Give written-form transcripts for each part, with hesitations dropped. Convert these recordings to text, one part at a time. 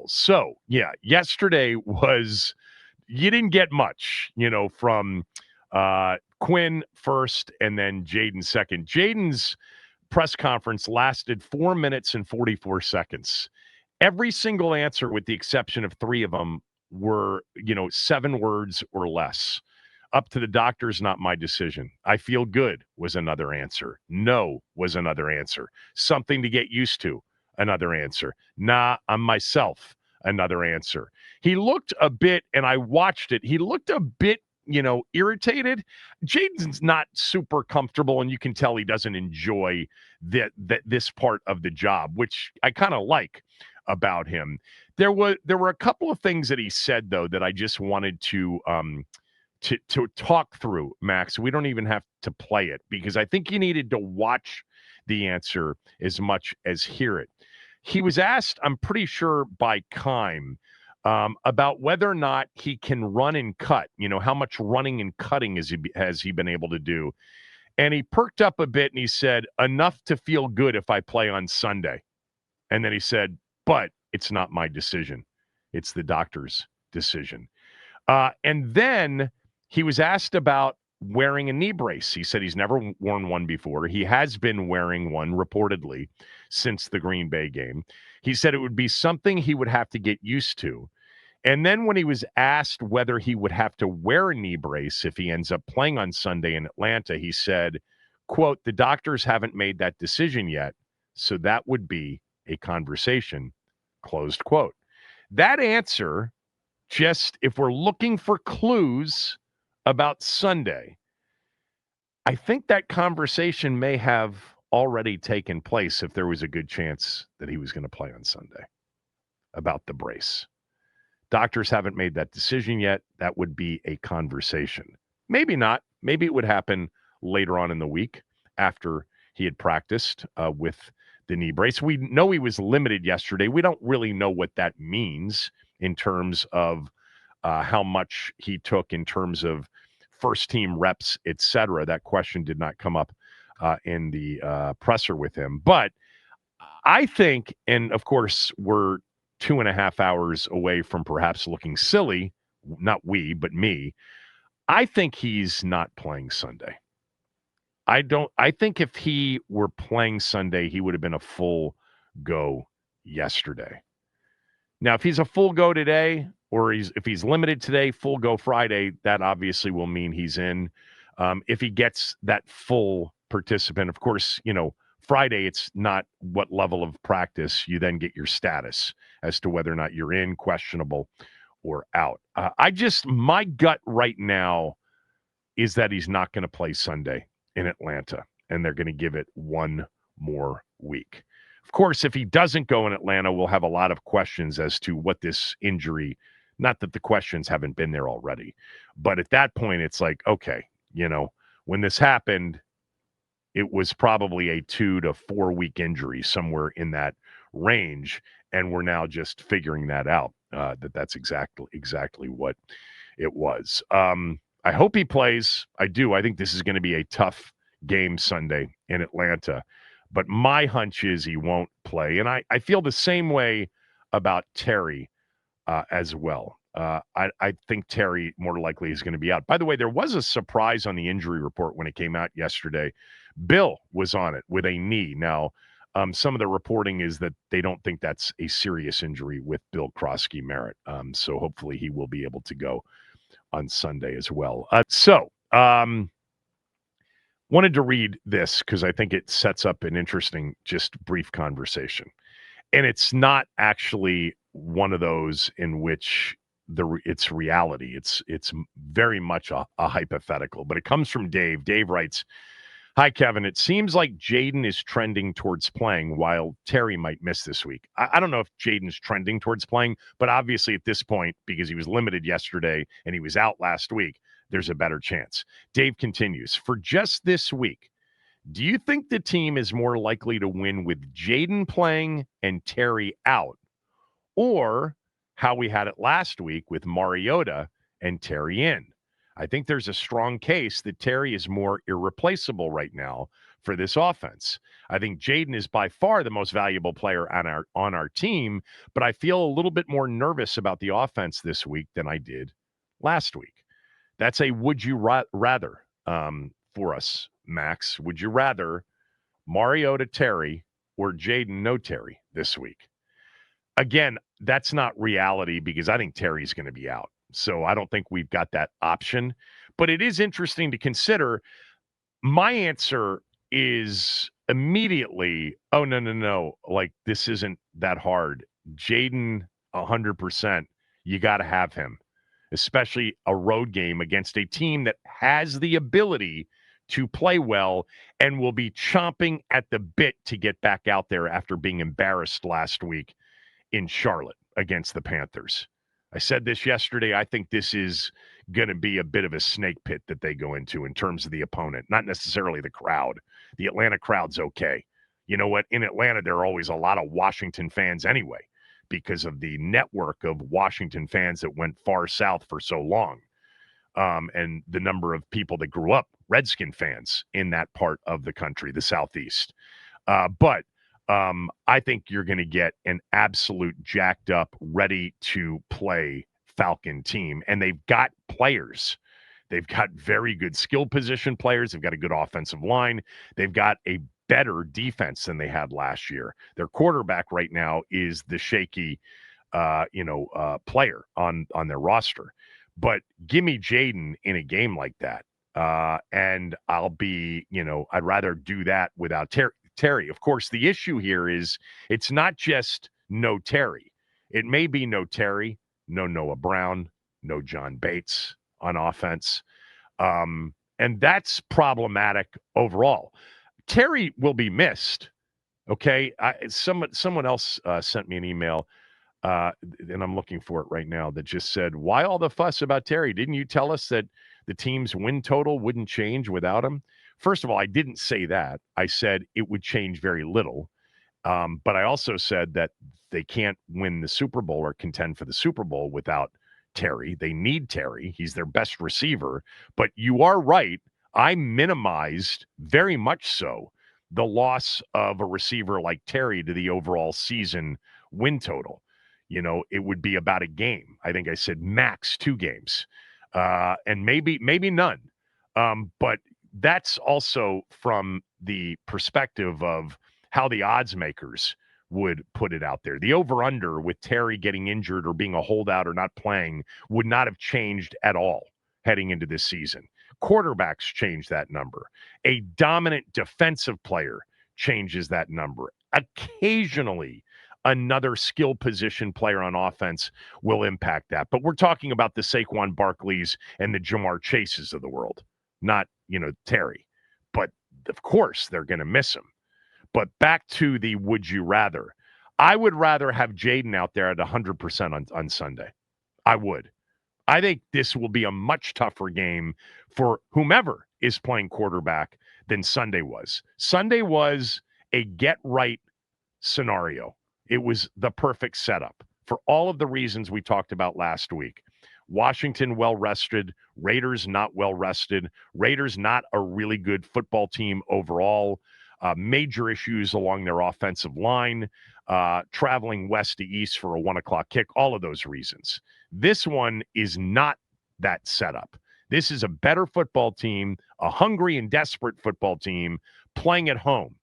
Daniels. So, yeah, yesterday was you didn't get much, from Quinn first and then Jaden second. Jaden's press conference lasted 4 minutes and 44 seconds. Every single answer, with the exception of three of them, were, 7 words or less. Up to the doctor's not my decision. I feel good was another answer. No was another answer. Something to get used to, another answer. Nah, I'm myself, another answer. He looked a bit, and I watched it, he looked a bit, irritated. Jaden's not super comfortable, and you can tell he doesn't enjoy this part of the job, which I kind of like about him. There were a couple of things that he said, though, that I just wanted to talk through, Max. We don't even have to play it because I think you needed to watch the answer as much as hear it. He was asked, I'm pretty sure by Keim, about whether or not he can run and cut. How much running and cutting has he been able to do? And he perked up a bit and he said, enough to feel good if I play on Sunday. And then he said, but it's not my decision. It's the doctor's decision. And then he was asked about wearing a knee brace. He said he's never worn one before. He has been wearing one reportedly since the Green Bay game. He said it would be something he would have to get used to. And then when he was asked whether he would have to wear a knee brace if he ends up playing on Sunday in Atlanta, he said, quote, the doctors haven't made that decision yet, so that would be a conversation, closed quote. That answer, just if we're looking for clues about Sunday, I think that conversation may have already taken place if there was a good chance that he was going to play on Sunday about the brace. Doctors haven't made that decision yet. That would be a conversation. Maybe not. Maybe it would happen later on in the week after he had practiced with the knee brace. We know he was limited yesterday. We don't really know what that means in terms of how much he took in terms of first team reps, etc. That question did not come up in the presser with him. But I think, and of course, we're 2.5 hours away from perhaps looking silly, not we, but me. I think he's not playing Sunday. I think if he were playing Sunday, he would have been a full go yesterday. Now, if he's a full go today, or if he's limited today, full go Friday, that obviously will mean he's in. If he gets that full participant, of course, Friday, it's not what level of practice. You then get your status as to whether or not you're in, questionable, or out. My gut right now is that he's not going to play Sunday in Atlanta, and they're going to give it one more week. Of course, if he doesn't go in Atlanta, we'll have a lot of questions as to what this injury, not that the questions haven't been there already, but at that point, it's like, okay, when this happened, it was probably a 2 to 4 week injury, somewhere in that range, and we're now just figuring that out, that's exactly what it was. I hope he plays. I do. I think this is going to be a tough game Sunday in Atlanta, but my hunch is he won't play, and I feel the same way about Terry as well. I think Terry more likely is going to be out. By the way, there was a surprise on the injury report when it came out yesterday. Bill was on it with a knee. Now, some of the reporting is that they don't think that's a serious injury with Bill Krosky-Merritt. So hopefully he will be able to go on Sunday as well. Wanted to read this because I think it sets up an interesting, just brief conversation. And it's not actually one of those in which it's reality. It's very much a hypothetical, but it comes from Dave. Dave writes, hi, Kevin. It seems like Jaden is trending towards playing while Terry might miss this week. I don't know if Jaden's trending towards playing, but obviously at this point, because he was limited yesterday and he was out last week, there's a better chance. Dave continues, for just this week, do you think the team is more likely to win with Jaden playing and Terry out, or how we had it last week with Mariota and Terry in? I think there's a strong case that Terry is more irreplaceable right now for this offense. I think Jaden is by far the most valuable player on our team, but I feel a little bit more nervous about the offense this week than I did last week. That's a would you rather for us, Max. Would you rather Mariota Terry or Jaden no Terry this week? Again, that's not reality because I think Terry's going to be out. So I don't think we've got that option. But it is interesting to consider. My answer is immediately, oh, no, no, no. Like, this isn't that hard. Jaden, 100%. You got to have him, especially a road game against a team that has the ability to play well and will be chomping at the bit to get back out there after being embarrassed last week in Charlotte against the Panthers. I said this yesterday. I think this is going to be a bit of a snake pit that they go into in terms of the opponent, not necessarily the crowd. The Atlanta crowd's okay. You know what? In Atlanta, there are always a lot of Washington fans anyway because of the network of Washington fans that went far south for so long, and the number of people that grew up Redskin fans in that part of the country, the Southeast. But I think you're going to get an absolute jacked up, ready to play Falcon team. And they've got players. They've got very good skill position players. They've got a good offensive line. They've got a better defense than they had last year. Their quarterback right now is the shaky, player on their roster. But give me Jaden in a game like that. And I'll be, I'd rather do that without Terry. Of course, the issue here is it's not just no Terry. It may be no Terry, no Noah Brown, no John Bates on offense. And that's problematic overall. Terry will be missed. Okay. Someone else sent me an email, and I'm looking for it right now, that just said, why all the fuss about Terry? Didn't you tell us that the team's win total wouldn't change without him? First of all, I didn't say that. I said it would change very little. But I also said that they can't win the Super Bowl or contend for the Super Bowl without Terry. They need Terry. He's their best receiver. But you are right. I minimized, very much so, the loss of a receiver like Terry to the overall season win total. It would be about a game. I think I said max 2 games, and maybe none. But that's also from the perspective of how the odds makers would put it out there. The over-under with Terry getting injured or being a holdout or not playing would not have changed at all heading into this season. Quarterbacks change that number. A dominant defensive player changes that number. Occasionally, another skill position player on offense will impact that. But we're talking about the Saquon Barkleys and the Jamar Chases of the world, not, Terry. But, of course, they're going to miss him. But back to the would you rather. I would rather have Jaden out there at 100% on Sunday. I would. I think this will be a much tougher game for whomever is playing quarterback than Sunday was. Sunday was a get-right scenario. It was the perfect setup for all of the reasons we talked about last week. Washington well-rested, Raiders not well-rested, Raiders not a really good football team overall, major issues along their offensive line, traveling west to east for a 1 o'clock kick, all of those reasons. This one is not that setup. This is a better football team, a hungry and desperate football team playing at home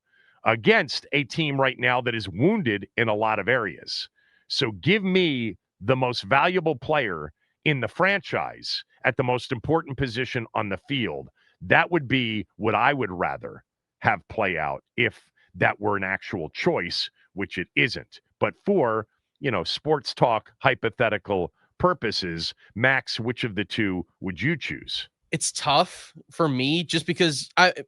against a team right now that is wounded in a lot of areas. So give me the most valuable player in the franchise at the most important position on the field. That would be what I would rather have play out if that were an actual choice, which it isn't. But for, sports talk, hypothetical purposes, Max, which of the two would you choose? It's tough for me just because the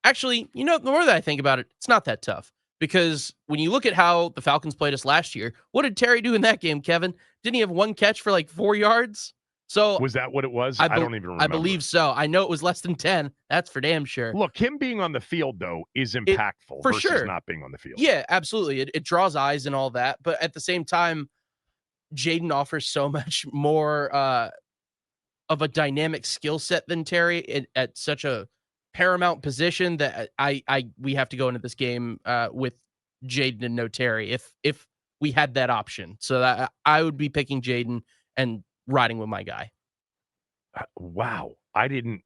more that I think about it, it's not that tough. Because when you look at how the Falcons played us last year, what did Terry do in that game, Kevin? Didn't he have 1 catch for like 4 yards? So was that what it was? I don't even remember. I believe so. I know it was less than 10. That's for damn sure. Look, him being on the field, though, is impactful for versus sure. Not being on the field. Yeah, absolutely. It draws eyes and all that. But at the same time, Jaden offers so much more of a dynamic skill set than Terry at such a paramount position that we have to go into this game with Jaden and no Terry if we had that option. So that I would be picking Jaden and riding with my guy. Wow. I didn't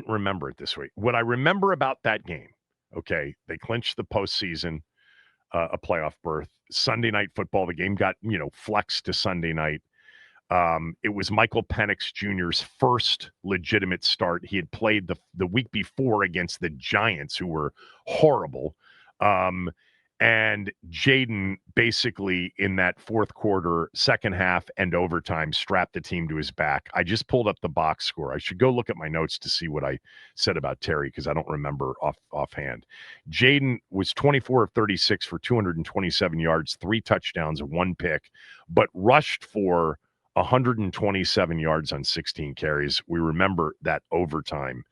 remember it this way. What I remember about that game, okay, they clinched the postseason, a playoff berth. Sunday night football, the game got, flexed to Sunday night. It was Michael Penix Jr.'s first legitimate start. He had played the week before against the Giants, who were horrible. And Jaden basically in that fourth quarter, second half, and overtime strapped the team to his back. I just pulled up the box score. I should go look at my notes to see what I said about Terry because I don't remember offhand. Jaden was 24 of 36 for 227 yards, 3 touchdowns, 1 pick, but rushed for 127 yards on 16 carries. We remember that overtime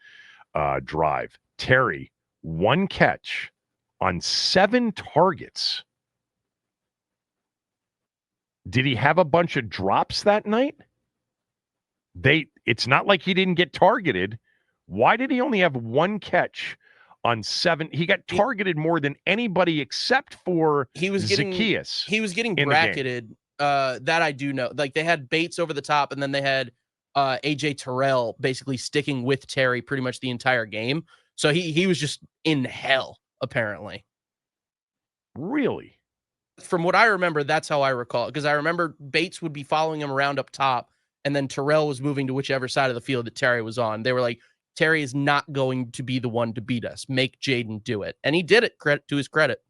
drive. Terry, 1 catch on 7 targets. Did he have a bunch of drops that night? It's not like he didn't get targeted. Why did he only have 1 catch on 7? He got targeted more than anybody except for Zacchaeus. He was getting bracketed. That I do know. Like they had Bates over the top, and then they had AJ Terrell basically sticking with Terry pretty much the entire game. So he was just in hell, apparently. Really? From what I remember, that's how I recall it. Because I remember Bates would be following him around up top, and then Terrell was moving to whichever side of the field that Terry was on. They were like, Terry is not going to be the one to beat us. Make Jaden do it. And he did it, credit to his credit.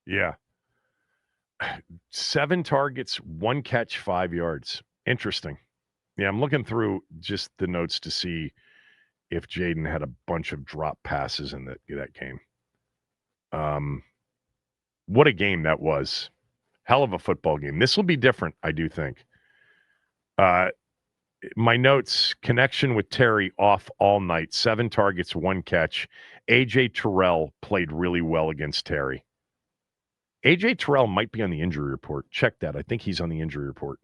Yeah. 7 targets, 1 catch, 5 yards. Interesting. Yeah, I'm looking through just the notes to see if Jaden had a bunch of drop passes in that game. What a game that was. Hell of a football game. This will be different, I do think. My notes, connection with Terry off all night. 7 targets, 1 catch. AJ Terrell played really well against Terry. AJ Terrell might be on the injury report. Check that. I think he's on the injury report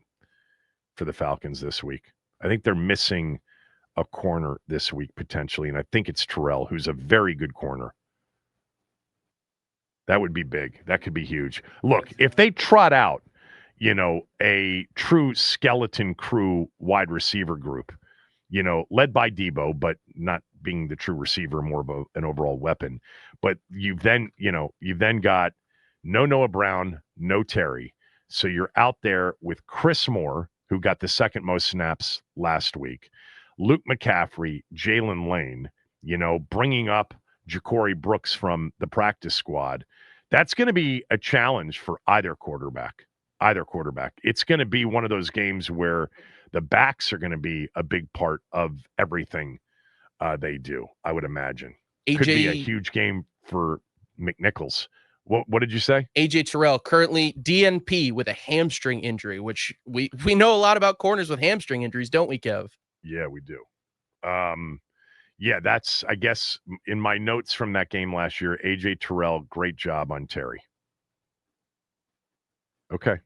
for the Falcons this week. I think they're missing a corner this week potentially, and I think it's Terrell, who's a very good corner. That would be big. That could be huge. Look, if they trot out, a true skeleton crew wide receiver group, led by Debo, but not being the true receiver, more of an overall weapon. But you've then got no Noah Brown, no Terry. So you're out there with Chris Moore, who got the second most snaps last week, Luke McCaffrey, Jalen Lane, bringing up Ja'Cory Brooks from the practice squad. That's going to be a challenge for either quarterback. It's going to be one of those games where the backs are going to be a big part of everything they do, I would imagine. Could be a huge game for McNichols. What did you say? AJ Terrell currently DNP with a hamstring injury, which we know a lot about corners with hamstring injuries, don't we, Kev? Yeah, we do. Yeah, that's, I guess, in my notes from that game last year, AJ Terrell, great job on Terry. Okay.